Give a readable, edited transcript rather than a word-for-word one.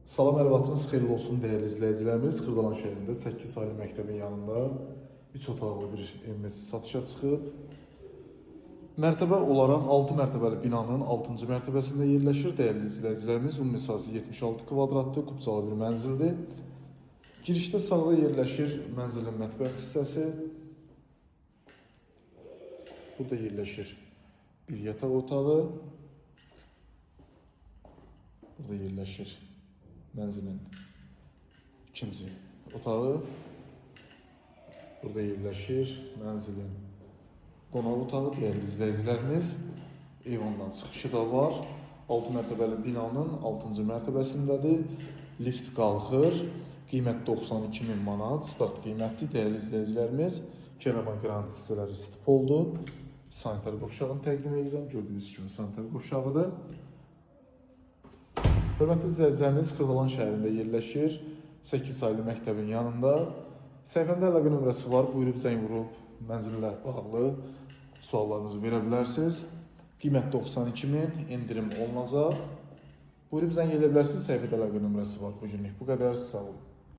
Salam, ərvatınız xeyirli olsun dəyərli izləyicilərimiz. Xırdalan şəhərində 8 saylı məktəbin yanında 3 otaqlı bir evimiz satışa çıxıb. Mərtəbə olaraq 6 mərtəbəli binanın 6-cı mərtəbəsində yerləşir. Dəyərli izləyicilərimiz, ümumi sahəsi 76 kvadratlı, kubsalı bir mənzildir. Girişdə sağda yerləşir mənzilin mətbəx hissəsi. Burada yerləşir bir yataq otağı. Burada yerləşir mənzilin ikinci otağı. Burada yerləşir mənzilin qonaq otağı. Dəyərli izləyicilərimiz, eyvandan çıxışı da var. 6 mərtəbəli binanın 6-cı mərtəbəsindədir. Lift qalxır. Qiymət 92.000 manat. Start qiymətli. Dəyərli izləyicilərimiz, Keravan qrant hissələri stip oldu. Sanitar qovşağını təqdim edirəm. Gördüyünüz kimi sanitar qovşağıdır. Hörmətli izləyicilərimiz, Xırdalan şəhərində yerləşir. 8 saylı məktəbin yanında. Səhifəmdə əlaqə nömrəsi var. Buyurub zəng vurub mənzillə bağlı suallarınızı verə bilərsiniz. Qiymət 92.000, endirim olunacaq. Buyurub zəng edə bilərsiniz. Səhifədə əlaqə nömrəsi var. Bu günlük bu qədər. Sağ olun.